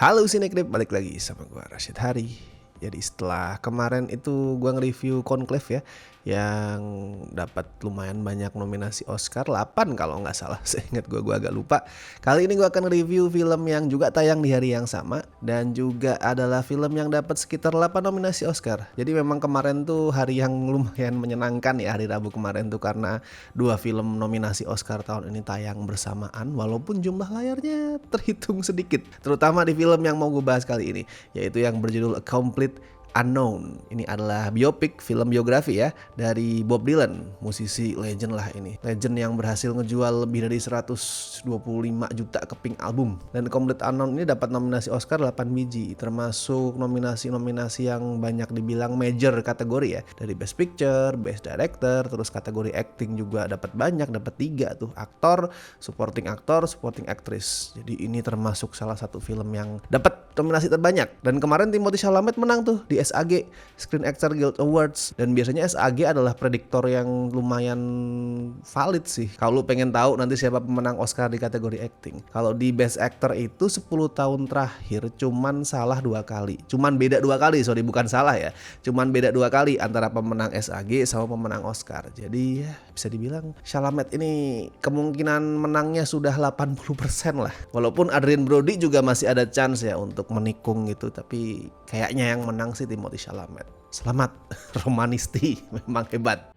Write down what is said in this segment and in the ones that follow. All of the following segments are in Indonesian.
Halo Sinekrip, balik lagi sama gua Rashid Hari. Jadi setelah kemarin itu gua nge-review Conclave ya, yang dapat lumayan banyak nominasi Oscar, 8 kalau nggak salah, seingat gua agak lupa. Kali ini gua akan review film yang juga tayang di hari yang sama, dan juga adalah film yang dapat sekitar 8 nominasi Oscar. Jadi memang kemarin tuh hari yang lumayan menyenangkan ya, hari Rabu kemarin tuh, karena dua film nominasi Oscar tahun ini tayang bersamaan, walaupun jumlah layarnya terhitung sedikit, terutama di film yang mau gue bahas kali ini, yaitu yang berjudul A Complete Unknown. Ini adalah biopik, film biografi ya, dari Bob Dylan, musisi legend lah ini. Legend yang berhasil ngejual lebih dari 125 juta keping album. Dan Complete Unknown ini dapat nominasi Oscar 8 biji, termasuk nominasi-nominasi yang banyak dibilang major kategori ya. Dari Best Picture, Best Director, terus kategori acting juga dapat banyak, dapat 3 tuh. Aktor, supporting actress. Jadi ini termasuk salah satu film yang dapat nominasi terbanyak. Dan kemarin Timothée Chalamet menang tuh di SAG, Screen Actor Guild Awards. Dan biasanya SAG adalah prediktor yang lumayan valid sih kalau lu pengen tahu nanti siapa pemenang Oscar di kategori acting. Kalau di Best Actor itu 10 tahun terakhir cuman salah 2 kali. Cuman beda 2 kali, sorry, bukan salah ya. Cuman beda 2 kali antara pemenang SAG sama pemenang Oscar. Jadi ya bisa dibilang Chalamet ini kemungkinan menangnya sudah 80% lah. Walaupun Adrien Brody juga masih ada chance ya untuk menikung gitu, tapi kayaknya yang menang sih Timothée Chalamet. Selamat Romanisti, memang hebat.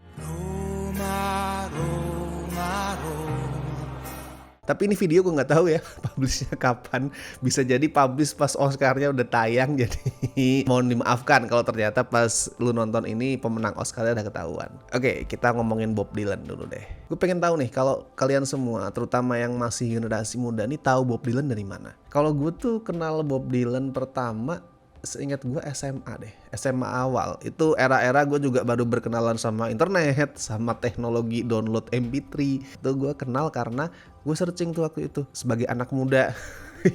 Tapi ini video gue nggak tahu ya publishnya kapan. Bisa jadi publish pas Oscarnya udah tayang. Jadi mohon dimaafkan kalau ternyata pas lu nonton ini pemenang Oscarnya udah ketahuan. Oke, kita ngomongin Bob Dylan dulu deh. Gue pengen tahu nih kalau kalian semua, terutama yang masih generasi muda nih, tahu Bob Dylan dari mana? Kalau gue tuh kenal Bob Dylan pertama, seingat gue SMA deh, SMA awal. Itu era-era gue juga baru berkenalan sama internet, sama teknologi download MP3. Itu gue kenal karena gue searching tuh waktu itu sebagai anak muda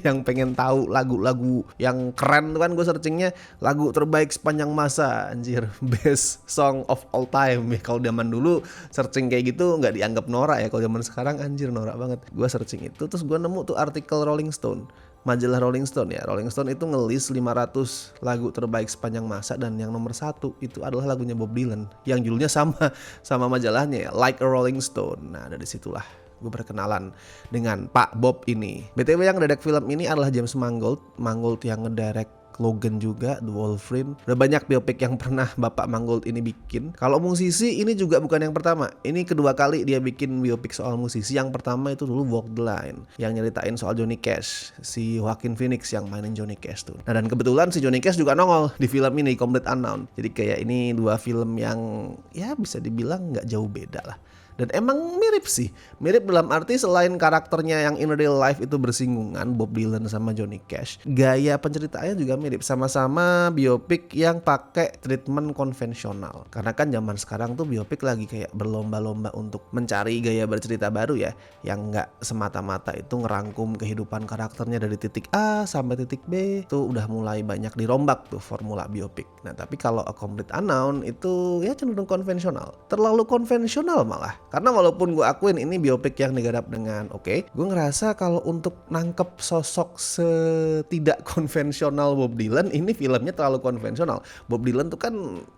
yang pengen tahu lagu-lagu yang keren tuh kan. Gue searchingnya lagu terbaik sepanjang masa, anjir, best song of all time ya. Kalau zaman dulu searching kayak gitu nggak dianggap norak ya. Kalau zaman sekarang anjir norak banget. Gue searching itu, terus gue nemu tuh artikel Rolling Stone, majalah Rolling Stone ya. Rolling Stone itu ngelis 500 lagu terbaik sepanjang masa, dan yang nomor 1 itu adalah lagunya Bob Dylan yang judulnya sama majalahnya ya, Like a Rolling Stone. Nah, dari situlah gue berkenalan dengan Pak Bob ini. BTW yang ngedirect film ini adalah James Mangold yang ngedirect Logan juga, The Wolverine. Udah banyak biopik yang pernah Bapak Mangold ini bikin. Kalau musisi ini juga bukan yang pertama. Ini kedua kali dia bikin biopik soal musisi. Yang pertama itu dulu Walk the Line, yang nyeritain soal Johnny Cash, si Joaquin Phoenix yang mainin Johnny Cash tuh. Nah, dan kebetulan si Johnny Cash juga nongol di film ini, Complete Unknown. Jadi kayak ini dua film yang ya bisa dibilang nggak jauh beda lah. Dan emang mirip sih, mirip dalam arti selain karakternya yang in real life itu bersinggungan, Bob Dylan sama Johnny Cash, gaya penceritaannya juga mirip. Sama-sama biopik yang pakai treatment konvensional. Karena kan zaman sekarang tuh biopik lagi kayak berlomba-lomba untuk mencari gaya bercerita baru ya, yang nggak semata-mata itu ngerangkum kehidupan karakternya dari titik A sampai titik B. Itu udah mulai banyak dirombak tuh formula biopik. Nah, tapi kalau A Complete Unknown itu ya cenderung konvensional, terlalu konvensional malah. Karena walaupun gue akuin ini biopik yang digarap dengan oke, gue ngerasa kalau untuk nangkep sosok setidak konvensional Bob Dylan, ini filmnya terlalu konvensional. Bob Dylan tuh kan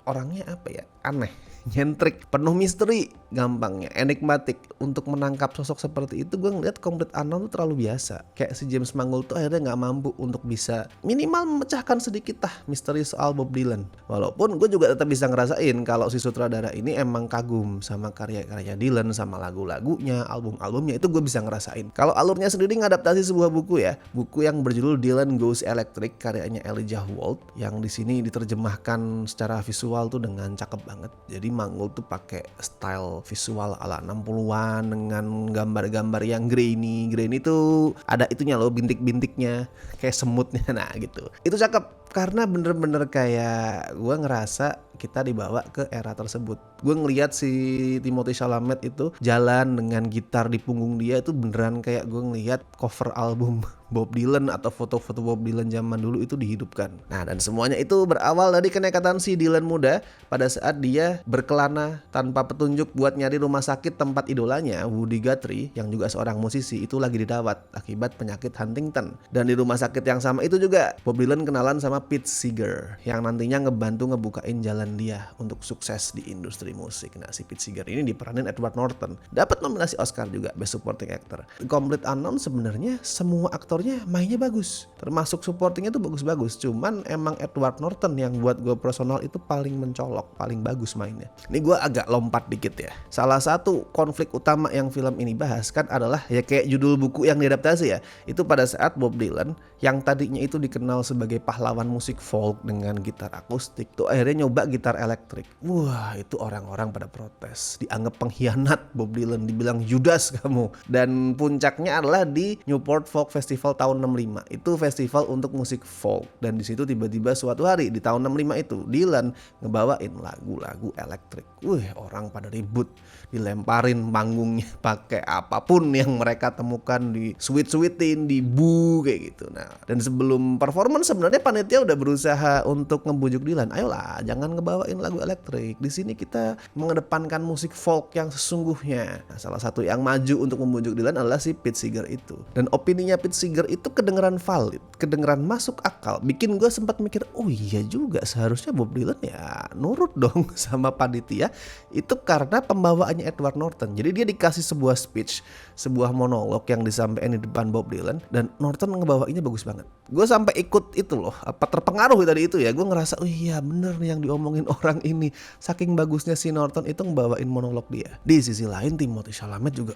orangnya apa ya, aneh, nyentrik, penuh misteri, gampangnya enigmatik. Untuk menangkap sosok seperti itu, gue ngeliat Complete Unknown tuh terlalu biasa. Kayak si James Mangold tuh akhirnya gak mampu untuk bisa minimal memecahkan sedikit misteri soal Bob Dylan. Walaupun gue juga tetap bisa ngerasain kalau si sutradara ini emang kagum sama karya-karya Dylan, sama lagu-lagunya, album-albumnya, itu gue bisa ngerasain. Kalau alurnya sendiri ngadaptasi sebuah buku ya, buku yang berjudul Dylan Goes Electric, karyanya Elijah Wood, yang di sini diterjemahkan secara visual tuh dengan cakep banget. Jadi Mangold tuh pakai style visual ala 60-an dengan gambar-gambar yang grainy. Grainy tuh ada itunya loh, bintik-bintiknya, kayak semutnya, nah gitu. Itu cakep karena bener-bener kayak gue ngerasa kita dibawa ke era tersebut. Gue ngeliat si Timothée Chalamet itu jalan dengan gitar di punggung dia, itu beneran kayak gue ngeliat cover album Bob Dylan atau foto-foto Bob Dylan zaman dulu itu dihidupkan. Nah, dan semuanya itu berawal dari kenekatan si Dylan muda pada saat dia berkelana tanpa petunjuk buat nyari rumah sakit tempat idolanya Woody Guthrie yang juga seorang musisi itu lagi dirawat akibat penyakit Huntington. Dan di rumah sakit yang sama itu juga Bob Dylan kenalan sama Pete Seeger yang nantinya ngebantu ngebukain jalan dia untuk sukses di industri musik. Nah, si Pete Seeger ini diperanin Edward Norton, dapat nominasi Oscar juga Best Supporting Actor. Complete Unknown sebenarnya semua aktornya mainnya bagus, termasuk supportingnya tuh bagus-bagus. Cuman emang Edward Norton yang buat gue personal itu paling mencolok, paling bagus mainnya. Ini gue agak lompat dikit ya. Salah satu konflik utama yang film ini bahas kan adalah ya kayak judul buku yang diadaptasi ya. Itu pada saat Bob Dylan yang tadinya itu dikenal sebagai pahlawan musik folk dengan gitar akustik tuh akhirnya nyoba gitar elektrik. Wah, itu orang-orang pada protes, dianggap pengkhianat Bob Dylan, dibilang Judas kamu. Dan puncaknya adalah di Newport Folk Festival tahun 65. Itu festival untuk musik folk. Dan di situ tiba-tiba suatu hari di tahun 65 itu Dylan ngebawain lagu-lagu elektrik. Wih, orang pada ribut, dilemparin panggungnya pakai apapun yang mereka temukan, di sweet-sweetin, di boo kayak gitu. Nah, dan sebelum performance sebenarnya panitia udah berusaha untuk ngebujuk Dylan, ayolah jangan ngebawain lagu elektrik. Di sini kita mengedepankan musik folk yang sesungguhnya. Nah, salah satu yang maju untuk membujuk Dylan adalah si Pete Seeger itu. Dan opininya Pete Seeger itu kedengeran valid, kedengeran masuk akal. Bikin gue sempat mikir, oh iya juga seharusnya Bob Dylan ya nurut dong sama panitia. Itu karena pembawaannya Edward Norton. Jadi dia dikasih sebuah speech, sebuah monolog yang disampaikan di depan Bob Dylan, dan Norton ngebawainnya bagus banget. Gue sampai ikut itu loh, apa terpengaruh dari itu ya. Gue ngerasa, oh iya bener nih yang diomongin orang ini. Saking bagusnya si Norton itu ngebawain monolog dia. Di sisi lain Timothée Chalamet juga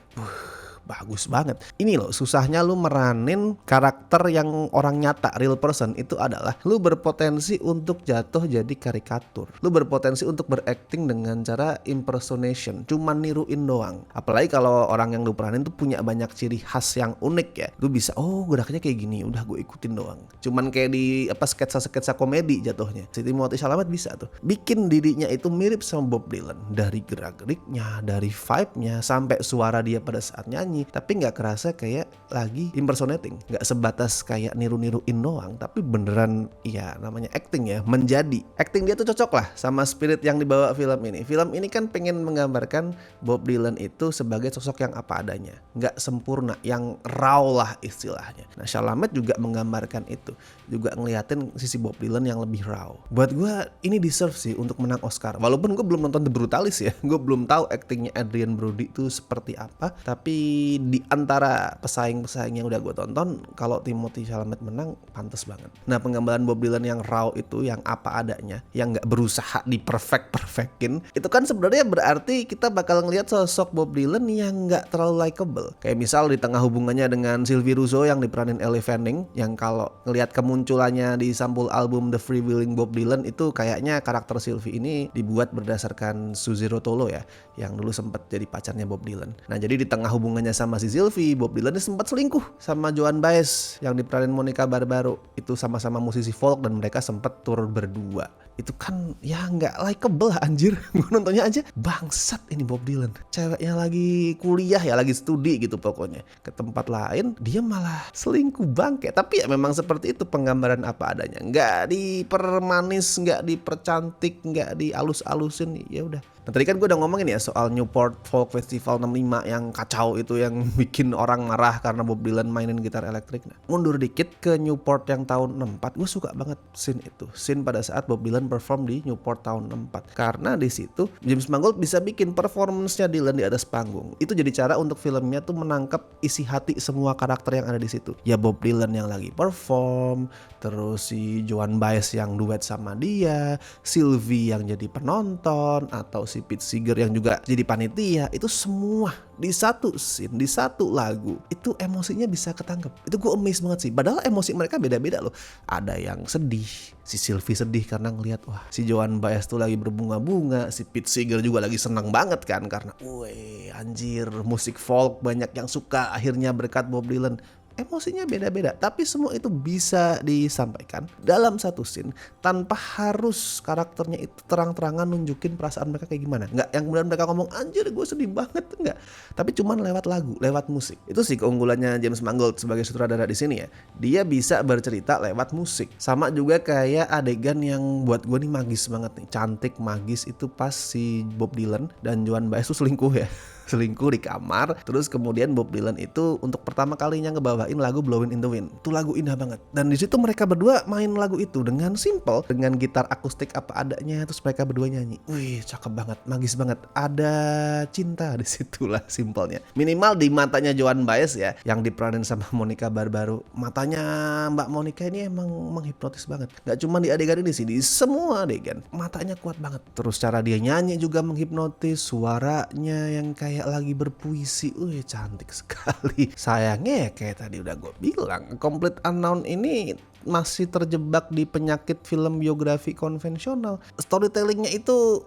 bagus banget. Ini loh susahnya lu meranin karakter yang orang nyata, real person, itu adalah lu berpotensi untuk jatuh jadi karikatur. Lu berpotensi untuk berakting dengan cara impersonation, cuman niruin doang. Apalagi kalau orang yang lu peranin tuh punya banyak ciri khas yang unik ya. Lu bisa, oh geraknya kayak gini, udah gue ikutin doang. Cuman kayak di sketsa-sketsa komedi jatuhnya. Si Timothée Chalamet bisa tuh bikin dirinya itu mirip sama Bob Dylan. Dari gerak-geriknya, dari vibe-nya, sampai suara dia pada saat nyanyi. Tapi gak kerasa kayak lagi impersonating, gak sebatas kayak niru-niruin doang, tapi beneran ya namanya acting ya, menjadi. Acting dia tuh cocok lah sama spirit yang dibawa film ini. Film ini kan pengen menggambarkan Bob Dylan itu sebagai sosok yang apa adanya, gak sempurna, yang raw lah istilahnya. Nah, Chalamet juga menggambarkan itu, juga ngeliatin sisi Bob Dylan yang lebih raw. Buat gue ini deserve sih untuk menang Oscar. Walaupun gue belum nonton The Brutalist ya, gue belum tahu actingnya Adrien Brody itu seperti apa, tapi di antara pesaing-pesaing yang udah gue tonton, kalau Timothée Chalamet menang pantas banget. Nah, penggambaran Bob Dylan yang raw itu, yang apa adanya, yang gak berusaha di perfectin, itu kan sebenarnya berarti kita bakal ngelihat sosok Bob Dylan yang gak terlalu likable. Kayak misal di tengah hubungannya dengan Sylvie Russo yang diperanin Elle Fanning, yang kalau ngelihat kemunculannya di sampul album The Freewheeling Bob Dylan itu kayaknya karakter Sylvie ini dibuat berdasarkan Suzy Rotolo ya, yang dulu sempat jadi pacarnya Bob Dylan. Nah, jadi di tengah hubungannya sama si Sylvie, Bob Dylan sempat selingkuh sama Joan Baez yang diperanin Monica Barbaro. Itu sama-sama musisi folk dan mereka sempat tur berdua. Itu kan ya nggak likeable anjir. Gue nontonnya aja bangsat ini Bob Dylan. Ceweknya lagi kuliah ya, lagi studi gitu pokoknya. Ke tempat lain dia malah selingkuh bangke. Tapi ya memang seperti itu penggambaran apa adanya. Nggak dipermanis, nggak dipercantik, nggak dialus-alusin. Ya udah. Nah, tadi kan gue udah ngomongin ya soal Newport Folk Festival 65 yang kacau itu, yang bikin orang marah karena Bob Dylan mainin gitar elektrik. Nah, mundur dikit ke Newport yang tahun 64, gue suka banget scene itu. Scene pada saat Bob Dylan perform di Newport tahun 64. Karena di situ James Mangold bisa bikin performance-nya Dylan di atas panggung. Itu jadi cara untuk filmnya tuh menangkap isi hati semua karakter yang ada di situ. Ya Bob Dylan yang lagi perform, terus si Joan Baez yang duet sama dia, Sylvie yang jadi penonton, atau si Pete Seeger yang juga jadi panitia. Itu semua di satu scene, di satu lagu, itu emosinya bisa ketangkep. Itu gue amazed banget sih. Padahal emosi mereka beda-beda loh. Ada yang sedih, si Sylvie sedih karena ngelihat wah si Joan Baez tuh lagi berbunga-bunga. Si Pete Seeger juga lagi senang banget kan karena weh anjir musik folk banyak yang suka akhirnya berkat Bob Dylan. emosinya beda-beda, tapi semua itu bisa disampaikan dalam satu scene tanpa harus karakternya itu terang-terangan nunjukin perasaan mereka kayak gimana. Nggak yang kemudian mereka ngomong anjir gue sedih banget, enggak. Tapi cuman lewat lagu, lewat musik. Itu sih keunggulannya James Mangold sebagai sutradara di sini ya. Dia bisa bercerita lewat musik. Sama juga kayak adegan yang buat gue nih magis banget nih, cantik magis itu pas si Bob Dylan dan Joan Baez tuh selingkuh ya. Selingkuh di kamar, terus kemudian Bob Dylan itu untuk pertama kalinya ngebawain lagu Blowin' in the Wind. Itu lagu indah banget. Dan di situ mereka berdua main lagu itu dengan simple, dengan gitar akustik apa adanya, terus mereka berdua nyanyi. Wih, cakep banget, magis banget. Ada cinta di situlah simpelnya. Minimal di matanya Joan Baez ya, yang diperanin sama Monica Barbaro. Matanya Mbak Monica ini emang menghipnotis banget. Gak cuma di adegan ini sih, di semua adegan. Matanya kuat banget. Terus cara dia nyanyi juga menghipnotis, suaranya yang kayak lagi berpuisi, cantik sekali. Sayangnya ya kayak tadi udah gue bilang, Complete Unknown ini masih terjebak di penyakit film biografi konvensional. Storytellingnya itu,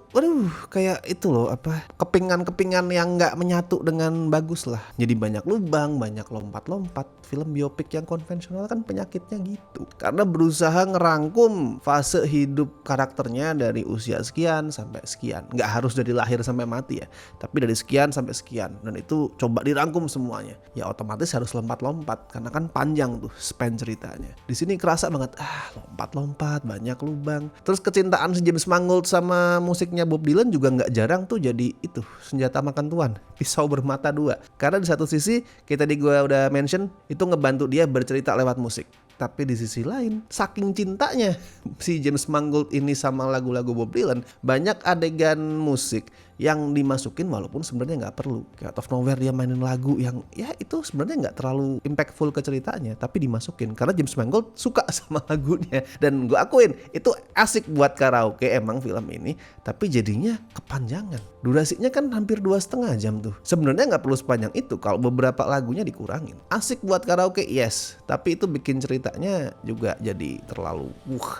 kayak itu loh, kepingan-kepingan yang nggak menyatu dengan bagus lah. Jadi banyak lubang, banyak lompat-lompat. Film biopik yang konvensional kan penyakitnya gitu. Karena berusaha ngerangkum fase hidup karakternya dari usia sekian sampai sekian. Nggak harus dari lahir sampai mati ya, tapi dari sekian sampai sekian. Dan itu coba dirangkum semuanya. Ya otomatis harus lompat-lompat karena kan panjang tuh span ceritanya. Di sini kerasa banget, lompat-lompat, banyak lubang. Terus kecintaan si James Mangold sama musiknya Bob Dylan juga nggak jarang tuh jadi itu, senjata makan tuan, pisau bermata dua. Karena di satu sisi, kayak tadi gue udah mention, itu ngebantu dia bercerita lewat musik. Tapi di sisi lain, saking cintanya si James Mangold ini sama lagu-lagu Bob Dylan, banyak adegan musik yang dimasukin walaupun sebenarnya nggak perlu. Kayak out of nowhere dia mainin lagu yang ya itu sebenarnya nggak terlalu impactful ke ceritanya, tapi dimasukin karena James Mangold suka sama lagunya. Dan gue akuin itu asik buat karaoke emang film ini, tapi jadinya kepanjangan. Durasinya kan hampir 2,5 jam tuh. Sebenarnya nggak perlu sepanjang itu kalau beberapa lagunya dikurangin. Asik buat karaoke yes, tapi itu bikin ceritanya juga jadi terlalu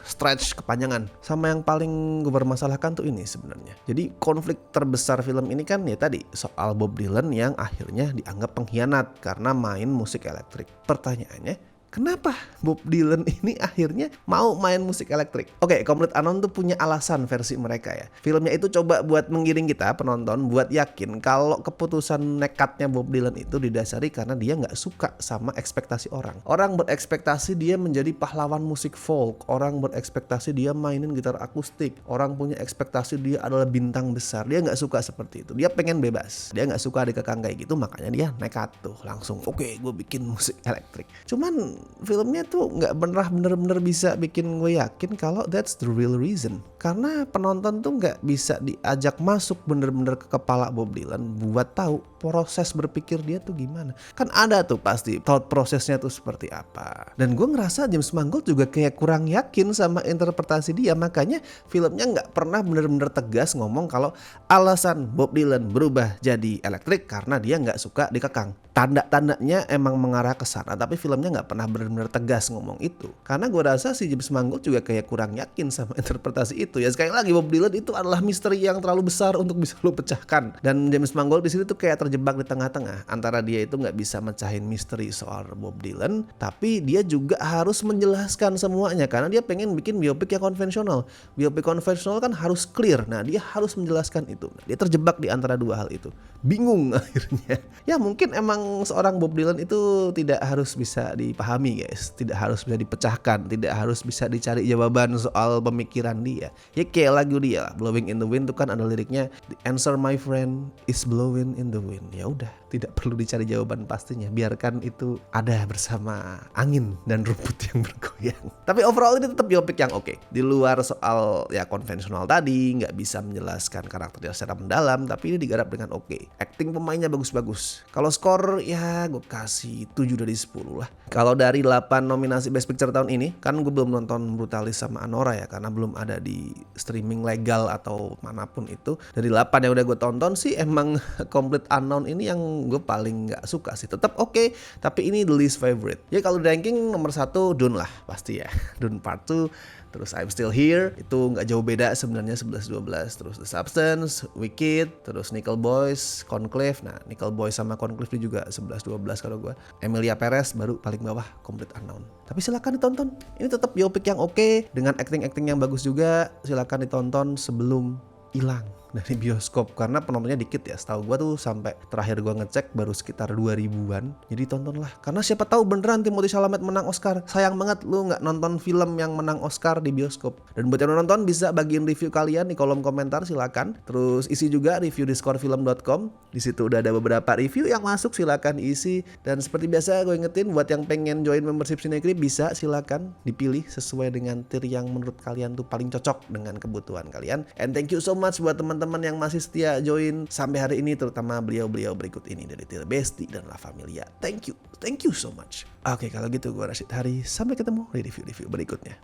stretch kepanjangan. Sama yang paling gue bermasalahkan tuh ini sebenarnya. Jadi konflik terbesar film ini kan ya tadi soal Bob Dylan yang akhirnya dianggap pengkhianat karena main musik elektrik. Pertanyaannya, kenapa Bob Dylan ini akhirnya mau main musik elektrik? Oke, Complete Unknown tuh punya alasan versi mereka ya. Filmnya itu coba buat menggiring kita penonton buat yakin kalau keputusan nekatnya Bob Dylan itu didasari karena dia nggak suka sama ekspektasi orang. Orang berekspektasi dia menjadi pahlawan musik folk. Orang berekspektasi dia mainin gitar akustik. Orang punya ekspektasi dia adalah bintang besar. Dia nggak suka seperti itu. Dia pengen bebas. Dia nggak suka dikekang kayak gitu, makanya dia nekat tuh langsung. Oke, gue bikin musik elektrik. Cuman filmnya tuh nggak bener-bener bisa bikin gue yakin kalau that's the real reason. Karena penonton tuh nggak bisa diajak masuk bener-bener ke kepala Bob Dylan buat tahu proses berpikir dia tuh gimana. Kan ada tuh pasti thought prosesnya tuh seperti apa. Dan gue ngerasa James Mangold juga kayak kurang yakin sama interpretasi dia. Makanya filmnya nggak pernah bener-bener tegas ngomong kalau alasan Bob Dylan berubah jadi elektrik karena dia nggak suka dikekang. Tanda-tandanya emang mengarah ke sana, tapi filmnya nggak pernah benar-benar tegas ngomong itu. Karena gue rasa si James Mangold juga kayak kurang yakin sama interpretasi itu. Ya sekali lagi Bob Dylan itu adalah misteri yang terlalu besar untuk bisa lo pecahkan. Dan James Mangold di sini tuh kayak terjebak di tengah-tengah antara dia itu nggak bisa mecahin misteri soal Bob Dylan, tapi dia juga harus menjelaskan semuanya karena dia pengen bikin biopik yang konvensional. Biopik konvensional kan harus clear. Nah dia harus menjelaskan itu. Dia terjebak di antara dua hal itu. Bingung akhirnya. Ya mungkin emang seorang Bob Dylan itu tidak harus bisa dipahami guys, tidak harus bisa dipecahkan, tidak harus bisa dicari jawaban soal pemikiran dia. Ya kayak lagu dia lah, Blowing in the Wind itu kan ada liriknya, the answer my friend is blowing in the wind. Ya udah, tidak perlu dicari jawaban pastinya, biarkan itu ada bersama angin dan rumput yang bergoyang. Tapi overall ini tetap biopik yang oke. Di luar soal ya konvensional tadi, nggak bisa menjelaskan karakternya secara mendalam, tapi ini digarap dengan oke. Acting pemainnya bagus-bagus. Kalau skor ya gue kasih 7 dari 10 lah. Kalau dari 8 nominasi Best Picture tahun ini, kan gue belum nonton Brutalis sama Anora ya, karena belum ada di streaming legal atau manapun itu. Dari 8 yang udah gue tonton sih emang Complete Unknown ini yang gue paling gak suka sih. Tetap oke, tapi ini the least favorite. Ya kalau ranking nomor 1 Dune lah pasti ya. Dune Part 2 Terus I'm Still Here, itu nggak jauh beda sebenarnya 11-12. Terus The Substance, Wicked, terus Nickel Boys, Conclave. Nah, Nickel Boys sama Conclave ini juga 11-12 kalau gue. Emilia Perez baru paling bawah, Complete Unknown. Tapi silakan ditonton. Ini tetap biopic yang oke, dengan acting yang bagus juga. Silakan ditonton sebelum hilang dari bioskop, karena penontonnya dikit ya. Setahu gue tuh sampai terakhir gue ngecek baru sekitar 2000-an. Jadi tontonlah, karena siapa tahu beneran Timothée Chalamet menang Oscar. Sayang banget lu nggak nonton film yang menang Oscar di bioskop. Dan buat yang nonton bisa bagiin review kalian di kolom komentar, silakan. Terus isi juga review di scorefilm.com. Di situ udah ada beberapa review yang masuk, silakan isi. Dan seperti biasa gue ingetin buat yang pengen join membership Cinecrip bisa, silakan dipilih sesuai dengan tier yang menurut kalian tuh paling cocok dengan kebutuhan kalian. And thank you so much buat teman-teman yang masih setia join sampai hari ini, terutama beliau-beliau berikut ini dari tier Besti dan La Familia. Thank you so much. Oke, kalau gitu gue Rashid Hari, sampai ketemu di review-review berikutnya.